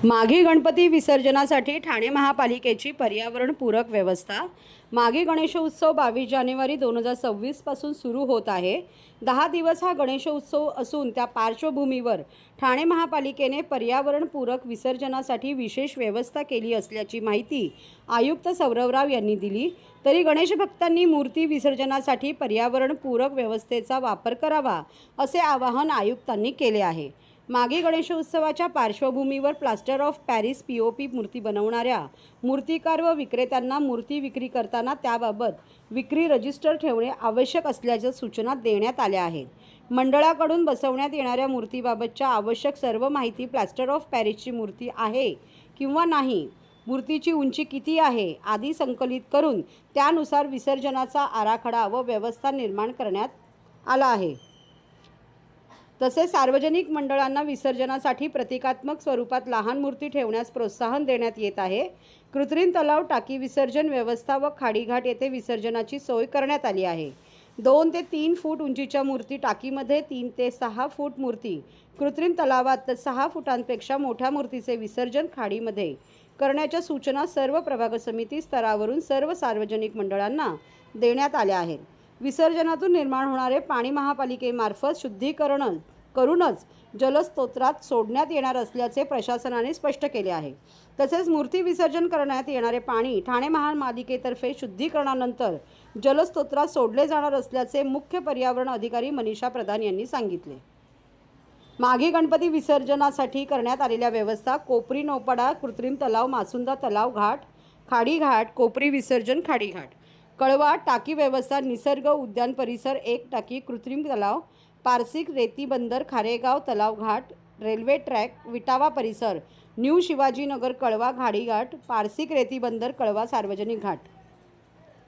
माघी गणपती विसर्जनासाठी ठाणे महापालिकेची पर्यावरणपूरक व्यवस्था। माघी गणेशोत्सव 22 जानेवारी 2026 पासून सुरू होत आहे। 10 दिवस हा गणेशोत्सव असून त्या पार्श्वभूमीवर ठाणे महापालिकेने पर्यावरणपूरक विसर्जनासाठी विशेष व्यवस्था केली असल्याची माहिती आयुक्त सौरवराव यांनी दिली। तरी गणेश भक्तांनी मूर्ती विसर्जनासाठी पर्यावरणपूरक व्यवस्थेचा वापर करावा असे आवाहन आयुक्तांनी केले आहे। माघी गणेशोत्सवाच्या पार्श्वभूमीवर प्लास्टर ऑफ पॅरिस पीओपी मूर्ती बनवणाऱ्या मूर्तिकार व विक्रेत्यांना मूर्ती विक्री करताना त्याबाबत विक्री रजिस्टर ठेवणे आवश्यक असल्याच्या सूचना देण्यात आल्या आहेत। मंडळाकडून बसवण्यात येणाऱ्या मूर्तीबाबतच्या आवश्यक सर्व माहिती प्लास्टर ऑफ पॅरिसची मूर्ती आहे किंवा नाही, मूर्तीची उंची किती आहे आदी संकलित करून त्यानुसार विसर्जनाचा आराखडा व व्यवस्था निर्माण करण्यात आला आहे। तसेच सार्वजनिक मंडळांना विसर्जनासाठी प्रतिकात्मक स्वरूपात लहान मूर्ती ठेवण्यास प्रोत्साहन देण्यात येत आहे। कृत्रिम तलाव, टाकी विसर्जन व्यवस्था व खाडीघाट येथे विसर्जनाची सोय करण्यात आली आहे। 2 ते 3 फूट उंचीच्या मूर्ती टाकीमध्ये, 3 ते 6 फूट मूर्ती कृत्रिम तलावात, 6 फुटांपेक्षा मोठ्या मूर्तीचे विसर्जन खाडीमध्ये करण्याच्या सूचना सर्व प्रभाग समिती स्तरावरून सर्व सार्वजनिक मंडळांना देण्यात आल्या आहेत। विसर्जनातून निर्माण होणारे पाणी महापालिकेमार्फत शुद्धीकरण करूनच जलस्रोतात सोडण्यात येणार असल्याचे प्रशासनाने स्पष्ट केले आहे। तसेच मूर्ती विसर्जन करण्यात येणारे पाणी ठाणे महापालिकेतर्फे शुद्धीकरणानंतर जलस्रोतात सोडले जाणार असल्याचे मुख्य पर्यावरण अधिकारी मनीषा प्रधान यांनी सांगितले। माघी गणपती विसर्जनासाठी करण्यात आलेल्या व्यवस्था: कोपरी नौपाडा, कृत्रिम तलाव, मासुंदा तलाव घाट, खाडीघाट, कोपरी विसर्जन खाडीघाट, कळवा, टाकी व्यवस्था, निसर्ग उद्यान परिसर, 1 टाकी, कृत्रिम तलाव, पारसिक रेती बंदर, खारेगाव तलाव घाट, रेल्वे ट्रॅक, विटावा परिसर, न्यू शिवाजीनगर, कळवा खाडीघाट, पारसिक रेती बंदर, कळवा सार्वजनिक घाट,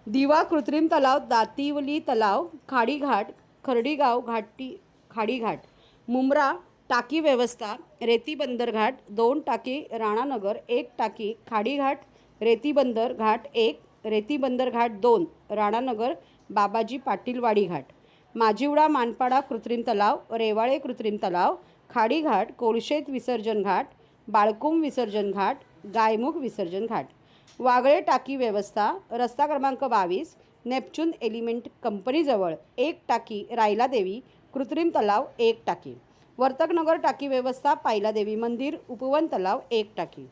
दिवा कृत्रिम तलाव, दातिवली तलाव खाडीघाट, खर्डीगाव खाडीघाट, मुंब्रा टाकी व्यवस्था, रेती बंदर घाट, 2 टाकी, राणानगर, 1 टाकी, खाडीघाट, रेती बंदर घाट 1, रेती बंदर घाट 2, राणानगर, बाबाजी पाटीलवाडी घाट, माजिवडा मानपाडा कृत्रिम तलाव, रेवाळे कृत्रिम तलाव, खाडीघाट, कोळशेत विसर्जन घाट, बाळकुम विसर्जन घाट, गायमुख विसर्जन घाट, वागळे टाकी व्यवस्था, रस्ता क्रमांक 22, नेपच्यून एलिमेंट कंपनीजवळ, 1 टाकी, रायलादेवी कृत्रिम तलाव, 1 टाकी, वर्तकनगर टाकी व्यवस्था, पायलादेवी मंदिर, उपवन तलाव, 1 टाकी।